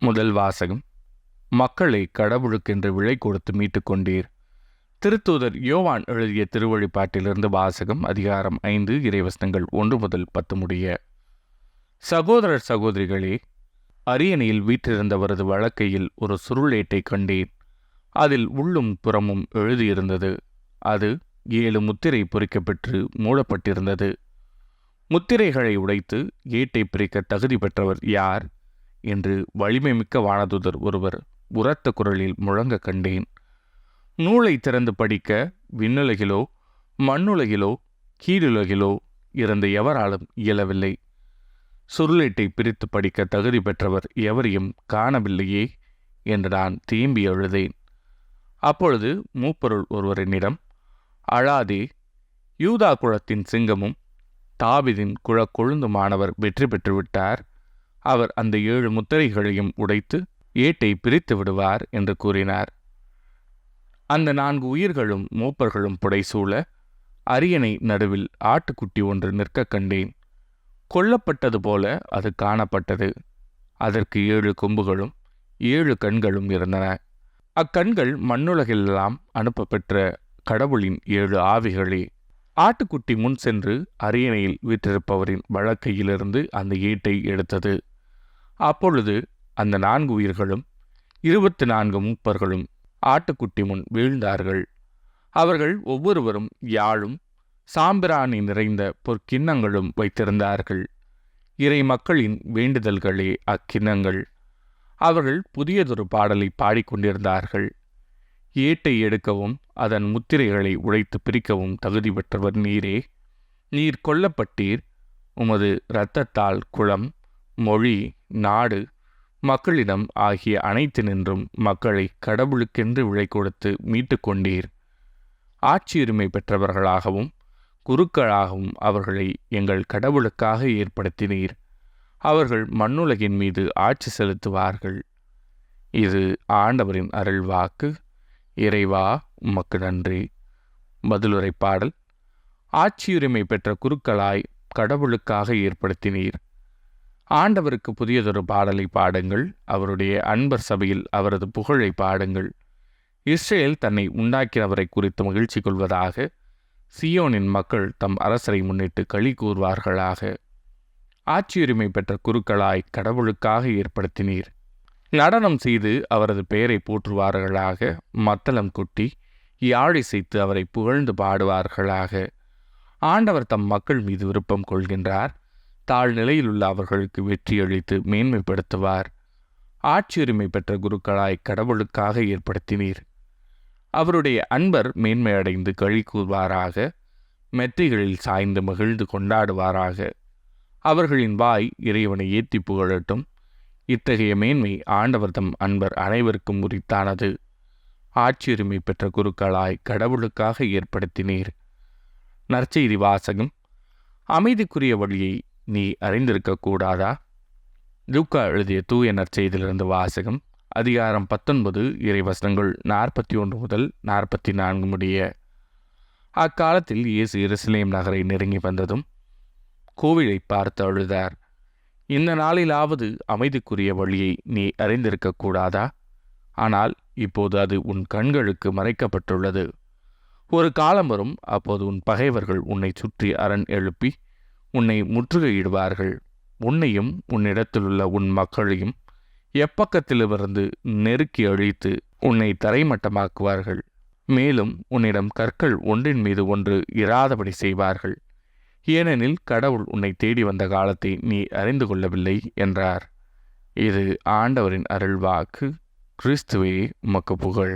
முதல் வாசகம். மக்களை கடவுளுக்கென்று விலை கொடுத்து மீட்டுக் கொண்டீர். திருத்தூதர் யோவான் எழுதிய திருவழிப்பாட்டிலிருந்து வாசகம். அதிகாரம் 5 இறைவசனங்கள் 1 முதல் 10 முடிய. சகோதரர் சகோதரிகளே, அரியணையில் வீற்றிருந்தவரது வழக்கையில் ஒரு சுருளேட்டை கண்டேன். அதில் உள்ளும் புறமும் எழுதியிருந்தது. அது 7 முத்திரை பொறிக்கப்பெற்று மூடப்பட்டிருந்தது. முத்திரைகளை உடைத்து ஏட்டை பிரிக்க தகுதி பெற்றவர் யார் என்று வலிமைமிக்க வானதூதர் ஒருவர் உரத்த குரலில் முழங்க கண்டேன். நூலை திறந்து படிக்க விண்ணுலகிலோ மண்ணுலகிலோ கீழுலகிலோ இருந்த எவராலும் இயலவில்லை. சுருளேட்டை பிரித்து படிக்க தகுதி பெற்றவர் எவரையும் காணவில்லையே என்று நான் தேம்பி அழுதேன். அப்பொழுது மூப்பொருள் ஒருவரினிடம், அழாதே, யூதா குலத்தின் சிங்கமும் தாவீதின் கொழுந்துமானவர் வெற்றி பெற்றுவிட்டார். அவர் அந்த 7 முத்திரைகளையும் உடைத்து ஏட்டை பிரித்து விடுவார் என்று கூறினார். அந்த 4 உயிர்களும் மூப்பர்களும் புடைசூழ அரியணை நடுவில் ஆட்டுக்குட்டி ஒன்று நிற்க கண்டேன். கொல்லப்பட்டது போல அது காணப்பட்டது. அதற்கு 7 கொம்புகளும் 7 கண்களும் இருந்தன. அக்கண்கள் மண்ணுலகெல்லாம் அனுப்பப்பெற்ற கடவுளின் 7 ஆவிகளே. ஆட்டுக்குட்டி முன் சென்று அரியணையில் வீற்றிருப்பவரின் வழக்கையிலிருந்து அந்த ஏட்டை எடுத்தது. அப்பொழுது அந்த 4 உயிர்களும் 24 மூப்பர்களும் ஆட்டுக்குட்டி முன் வீழ்ந்தார்கள். அவர்கள் ஒவ்வொருவரும் யாழும் சாம்பிராணி நிறைந்த பொற்கிண்ணங்களும் வைத்திருந்தார்கள். இறை மக்களின் வேண்டுதல்களே அக்கிண்ணங்கள். அவர்கள் புதியதொரு பாடலை பாடிக்கொண்டிருந்தார்கள். ஏட்டை எடுக்கவும் அதன் முத்திரைகளை உடைத்து பிரிக்கவும் தகுதி பெற்றவர் நீரே. நீர் கொல்லப்பட்டீர். உமது இரத்தத்தால் குலம், மொழி, நாடு, மக்களிடம் ஆகிய அனைத்தினின்றும் மக்களை கடவுளுக்கென்று விலை கொடுத்து மீட்டு கொண்டீர். ஆட்சியுரிமை பெற்றவர்களாகவும் குருக்களாகவும் அவர்களை எங்கள் கடவுளுக்காக ஏற்படுத்தினீர். அவர்கள் மண்ணுலகின் மீது ஆட்சி செலுத்துவார்கள். இது ஆண்டவரின் அருள்வாக்கு. இறைவா, உமக்கு நன்றி. பதிலுரை பாடல். ஆட்சியுரிமை பெற்ற குருக்களாய் கடவுளுக்காக ஏற்படுத்தினீர். ஆண்டவருக்கு புதியதொரு பாடலை பாடுங்கள். அவருடைய அன்பர் சபையில் அவரது புகழை பாடுங்கள். இஸ்ரேல் தன்னை உண்டாக்கினவரை குறித்து மகிழ்ச்சி கொள்வதாக. சியோனின் மக்கள் தம் அரசரை முன்னிட்டு களி கூறுவார்களாக. ஆட்சியுரிமை பெற்ற குருக்களாய் கடவுளுக்காக ஏற்படுத்தினீர். நடனம் செய்து அவரது பெயரை போற்றுவார்களாக. மத்தளம் கொட்டி யாழிசைத்து அவரை புகழ்ந்து பாடுவார்களாக. ஆண்டவர் தம் மக்கள் மீது விருப்பம் கொள்கின்றார். தாழ்நிலையில் உள்ள அவர்களுக்கு வெற்றியளித்து மேன்மைப்படுத்துவார். ஆட்சியுரிமை பெற்ற குருக்களாய் கடவுளுக்காக ஏற்படுத்தினீர். அவருடைய அன்பர் மேன்மையடைந்து களி கூறுவாராக. மெத்தைகளில் சாய்ந்து மகிழ்ந்து கொண்டாடுவாராக. அவர்களின் வாய் இறைவனை ஏத்தி புகழட்டும். இத்தகைய மேன்மை ஆண்டவர் தம் அன்பர் அனைவருக்கும் உரித்தானது. ஆட்சியுரிமை பெற்ற குருக்களாய் கடவுளுக்காக ஏற்படுத்தினீர். நற்செய்தி வாசகம். அமைதிக்குரிய வழியை நீ அறிந்திருக்கக்கூடாதா? லூக்கா எழுதிய தூய நற்செய்தியிலிருந்து வாசகம். அதிகாரம் 19 இறைவசனங்கள் 41 முதல் 44 முடிய. அக்காலத்தில் இயேசு எருசலேம் நகரை நெருங்கி வந்ததும் கோவிலை பார்த்து அழுதார். இந்த நாளிலாவது அமைதிக்குரிய வழியை நீ அறிந்திருக்கக்கூடாதா? ஆனால் இப்போது அது உன் கண்களுக்கு மறைக்கப்பட்டுள்ளது. ஒரு காலம் வரும், அப்போது உன் பகைவர்கள் உன்னை சுற்றி அரண் எழுப்பி உன்னை முற்றுகையிடுவார்கள். உன்னையும் உன்னிடத்திலுள்ள உன் மக்களையும் எப்பக்கத்திலிருந்து நெருக்கி அழித்து உன்னை தரைமட்டமாக்குவார்கள். மேலும் உன்னிடம் கற்கள் ஒன்றின் மீது ஒன்று இராதபடி செய்வார்கள். ஏனெனில் கடவுள் உன்னை தேடி வந்த காலத்தை நீ அறிந்து கொள்ளவில்லை என்றார். இது ஆண்டவரின் அருள்வாக்கு. கிறிஸ்துவே, உமக்கு புகழ்.